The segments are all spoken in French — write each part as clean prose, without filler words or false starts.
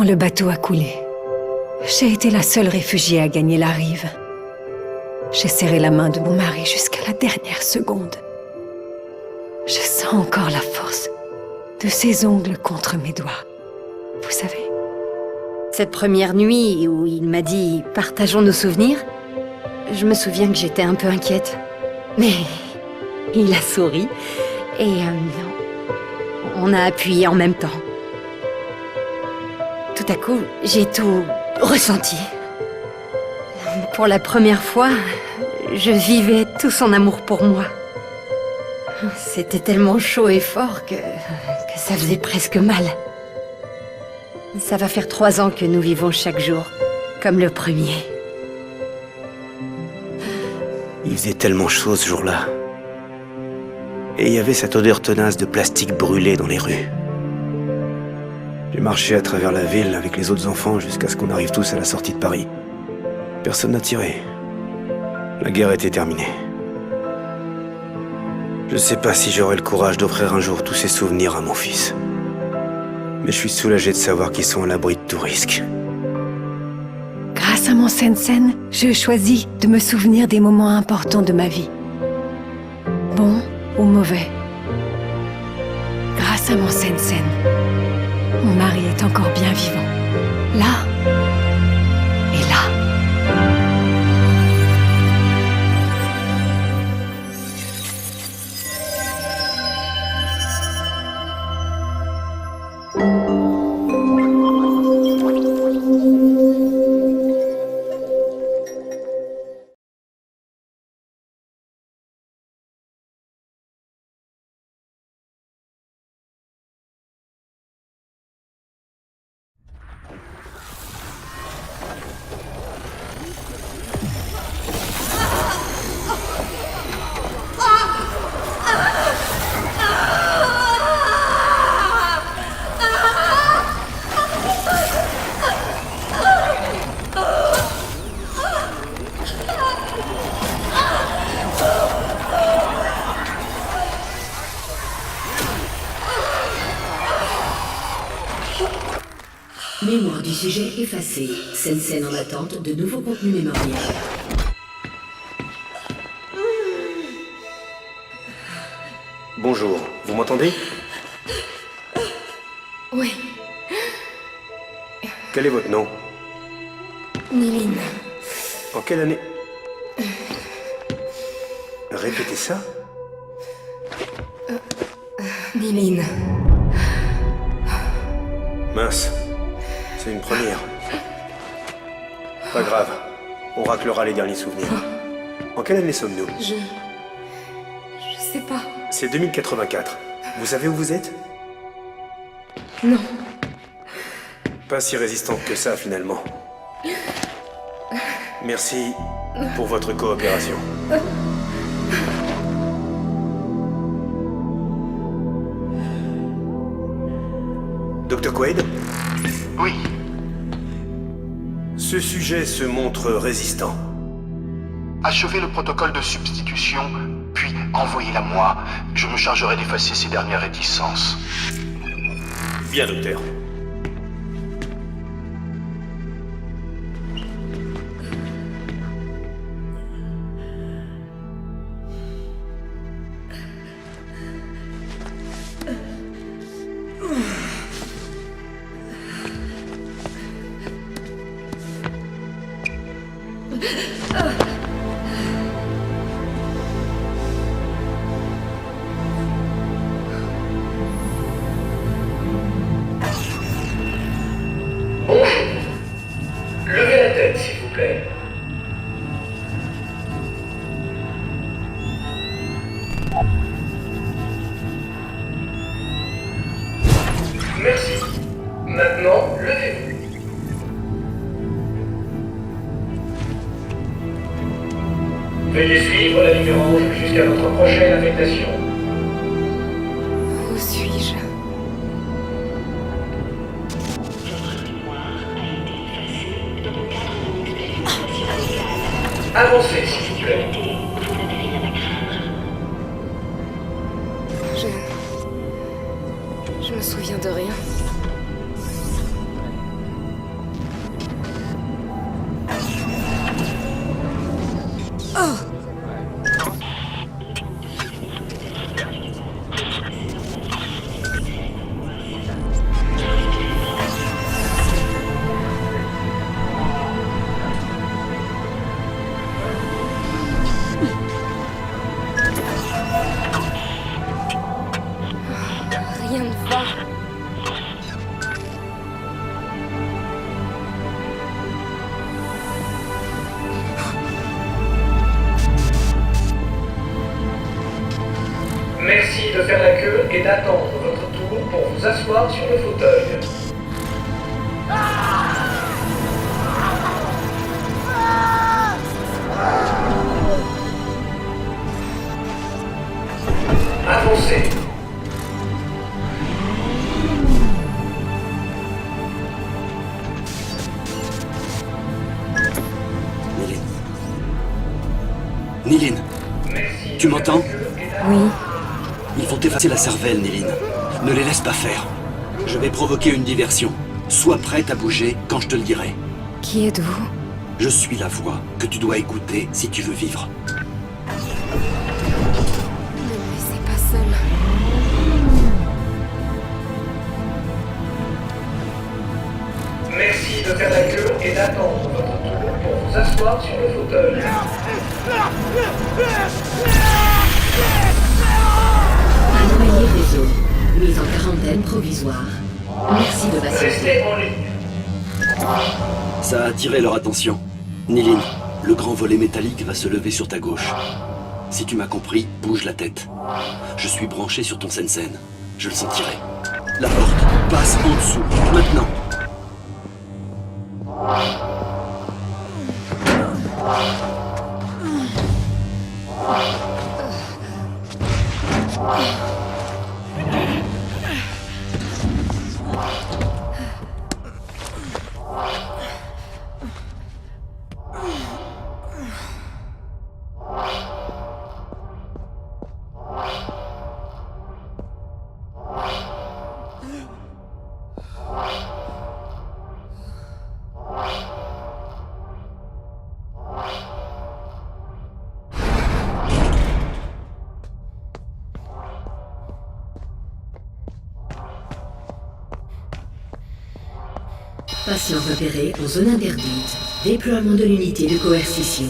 quand le bateau a coulé, j'ai été la seule réfugiée à gagner la rive. J'ai serré la main de mon mari jusqu'à la dernière seconde. Je sens encore la force de ses ongles contre mes doigts. Vous savez. Cette première nuit où il m'a dit « partageons nos souvenirs », je me souviens que j'étais un peu inquiète. Mais il a souri et on a appuyé en même temps. Tout à coup, j'ai tout ressenti. Pour la première fois, je vivais tout son amour pour moi. C'était tellement chaud et fort que ça faisait presque mal. Ça va faire 3 ans que nous vivons chaque jour, comme le premier. Il faisait tellement chaud ce jour-là. Et il y avait cette odeur tenace de plastique brûlé dans les rues. J'ai marché à travers la ville avec les autres enfants jusqu'à ce qu'on arrive tous à la sortie de Paris. Personne n'a tiré. La guerre était terminée. Je sais pas si j'aurai le courage d'offrir un jour tous ces souvenirs à mon fils. Mais je suis soulagé de savoir qu'ils sont à l'abri de tout risque. Grâce à mon Sensen, je choisis de me souvenir des moments importants de ma vie. Bons ou mauvais. Grâce à mon Sensen, mon mari est encore bien vivant. Là et là. Mémoire du sujet effacée. Sensen en attente de nouveaux contenus mémoriels. Bonjour, vous m'entendez? Oui, Quel est votre nom? Niline. En quelle année? Répétez ça? Niline. Mince, c'est une première. Pas grave, on raclera les derniers souvenirs. En quelle année sommes-nous? Je sais pas. C'est 2084. Vous savez où vous êtes? Non. Pas si résistante que ça, finalement. Merci pour votre coopération. Dr. Quaid? Oui, Ce sujet se montre résistant. achevez le protocole de substitution, puis envoyez-la moi. Je me chargerai d'effacer ces dernières réticences. Bien, docteur. Bonjour. Levez la tête, s'il vous plaît. Merci. Maintenant, levez-vous. Veuillez suivre la ligne rouge jusqu'à notre prochaine affectation. Où suis-je? Avancez, s'il vous plaît. Je me souviens de rien. Merci de faire la queue et d'attendre votre tour pour vous asseoir sur le fauteuil. Avancez. Nilin, Merci tu de faire m'entends? la queue et d'attendre- Oui, Ils vont t'effacer la cervelle, Nilin. Ne les laisse pas faire. Je vais provoquer une diversion. Sois prête à bouger quand je te le dirai. qui êtes-vous? Je suis la voix que tu dois écouter si tu veux vivre. Ne me laissez pas seule. Merci de faire la queue et d'attendre votre tour pour vous asseoir sur le fauteuil. Anomalie réseau. Mise en quarantaine provisoire. Merci de patienter. Restez en ligne. Ça a attiré leur attention. Nilin, le grand volet métallique va se lever sur ta gauche. Si tu m'as compris, bouge la tête. Je suis branché sur ton Sensen. Je le sentirai. La porte passe en dessous. Maintenant. Patient repéré en zone interdite. Déploiement de l'unité de coercition.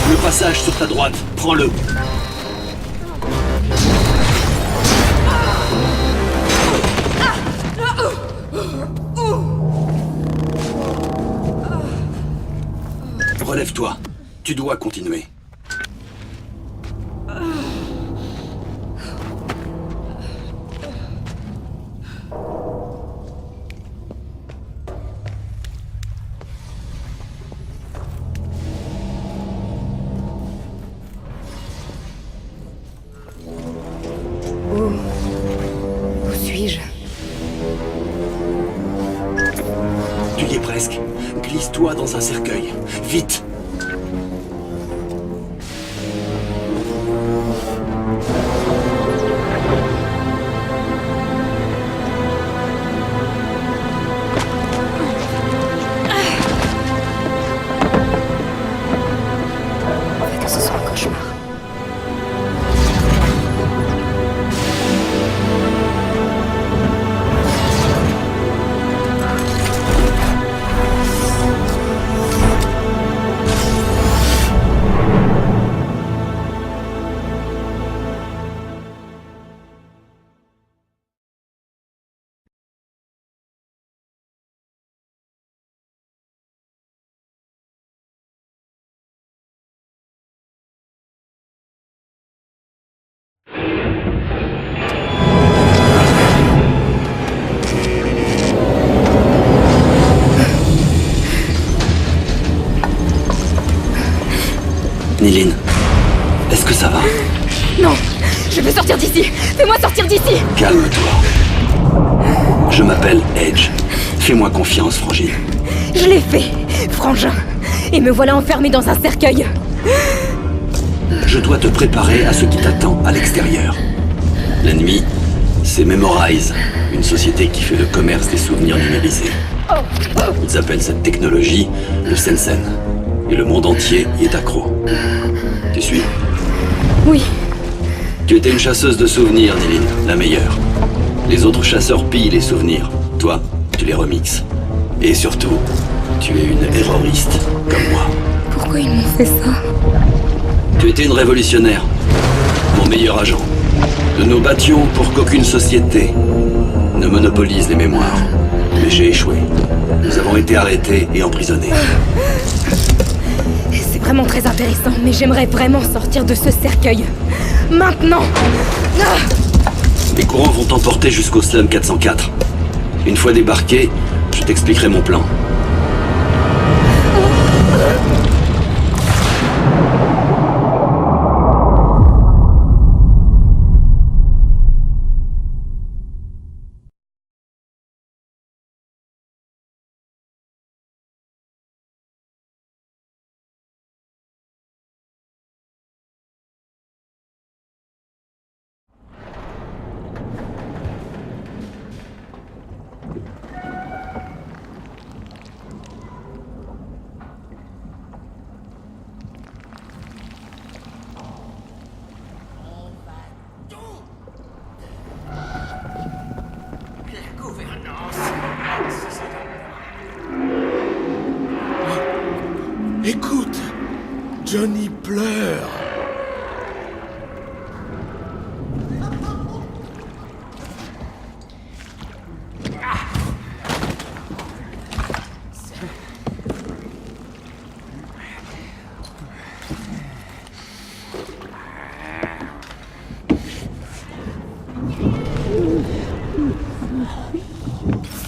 Le passage sur ta droite. Prends-le. Relève-toi. Tu dois continuer. Où suis-je? Tu y es presque. Glisse-toi dans un cercueil. Vite! Fais que ce soit un cauchemar. Nilin, est-ce que ça va? Non, je veux sortir d'ici. Fais-moi sortir d'ici. Calme-toi. Je m'appelle Edge. Fais-moi confiance, Frangine. Je l'ai fait, frangin. Et me voilà enfermé dans un cercueil. Je dois te préparer à ce qui t'attend à l'extérieur. L'ennemi, c'est Memorize, une société qui fait le commerce des souvenirs numérisés. Ils appellent cette technologie le Sensen. Et le monde entier y est accro. Tu suis? Oui, Tu étais une chasseuse de souvenirs, Néline, la meilleure. Les autres chasseurs pillent les souvenirs. Toi, tu les remixes. Et surtout, tu es une erroriste, comme moi. Pourquoi ils m'ont fait ça? Tu étais une révolutionnaire, mon meilleur agent. Nous nous battions pour qu'aucune société ne monopolise les mémoires. Mais j'ai échoué. Nous avons été arrêtés et emprisonnés. C'est vraiment très intéressant, mais j'aimerais vraiment sortir de ce cercueil. Maintenant! Les courants vont t'emporter jusqu'au Slum 404. Une fois débarqué, je t'expliquerai mon plan. Écoute, Johnny pleure.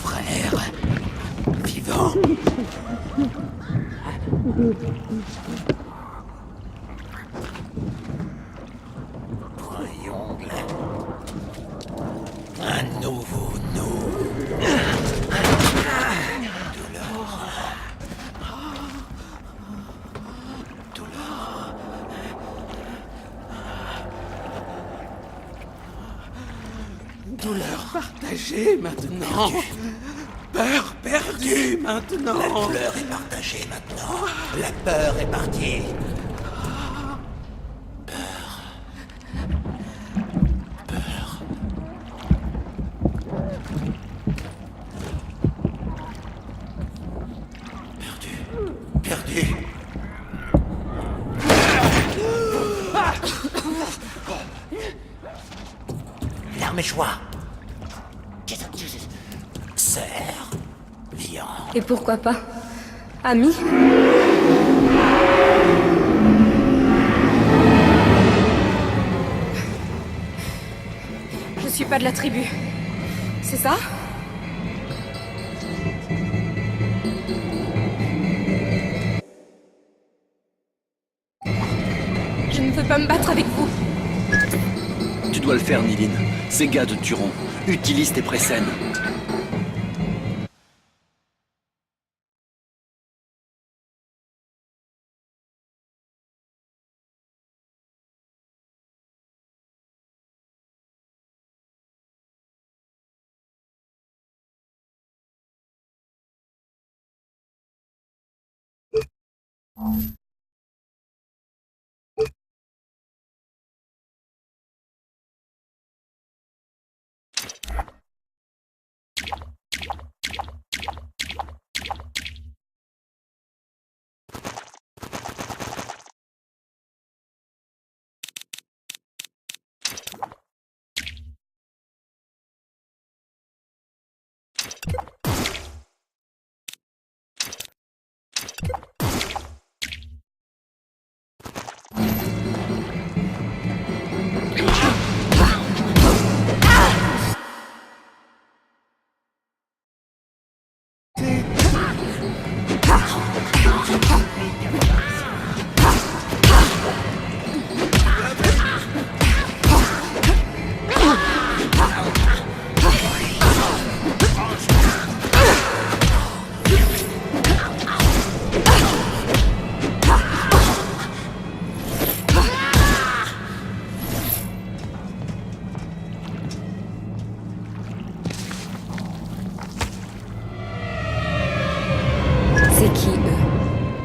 Frère, vivant. Triangle. Un nouveau nous. Douleur partagée maintenant. Peur perdue maintenant. La douleur est partagée maintenant. La peur est partie. Peur. Perdu. Perdu. L'arme échoua. Serre. Viande. Et pourquoi pas? Ami? Je suis pas de la tribu. C'est ça? Je ne veux pas me battre avec vous. Tu dois le faire, Néline. Ces gars de Turon utilisent tes précènes.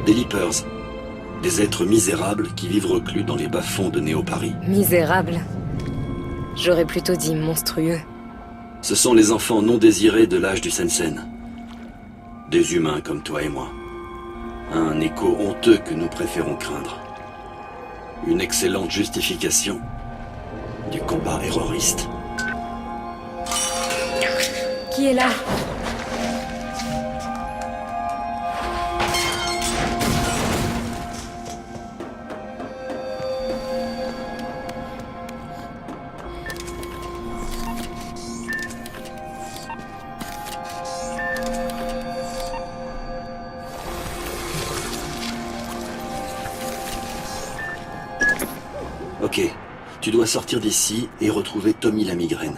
Des Leapers. Des êtres misérables qui vivent reclus dans les bas-fonds de Néo-Paris. Misérable. J'aurais plutôt dit monstrueux. Ce sont les enfants non désirés de l'âge du Sensen. Des humains comme toi et moi. Un écho honteux que nous préférons craindre. Une excellente justification du combat terroriste. Qui est là? Ok, tu dois sortir d'ici et retrouver Tommy la migraine.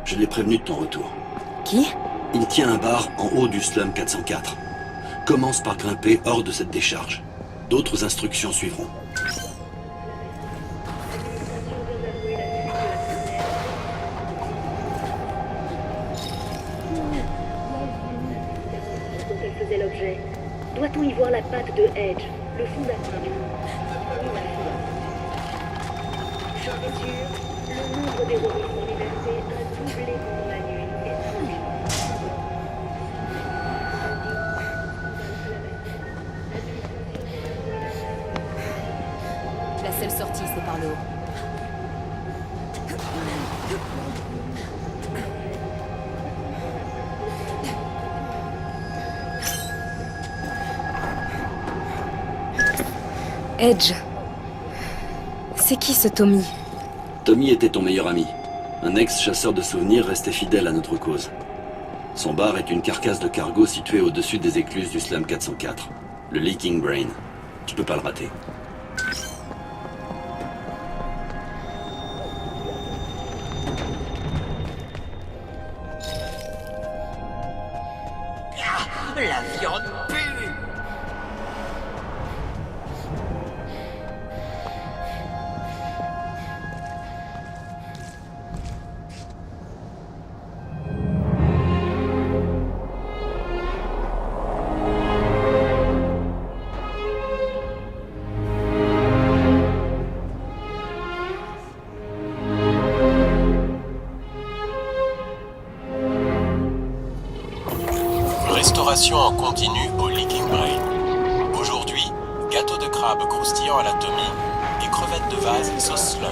Je l'ai prévenu de ton retour. Qui? Il tient un bar en haut du slum 404. Commence par grimper hors de cette décharge. D'autres instructions suivront. Dont elle faisait l'objet. Doit-on y voir la patte de Edge, le fondateur du groupe? Sans mesure, le nombre des terroristes en liberté a doublé pendant la nuit et La seule sortie, c'est par le haut. Edge. C'est qui ce Tommy? Tommy était ton meilleur ami. Un ex-chasseur de souvenirs resté fidèle à notre cause. Son bar est une carcasse de cargo située au-dessus des écluses du Slum 404. Le Leaking Brain. Tu peux pas le rater. La viande pue! Restauration en continu au Leaking Brain. Aujourd'hui, gâteau de crabe croustillant à la Tommy et crevettes de vase sauce slum.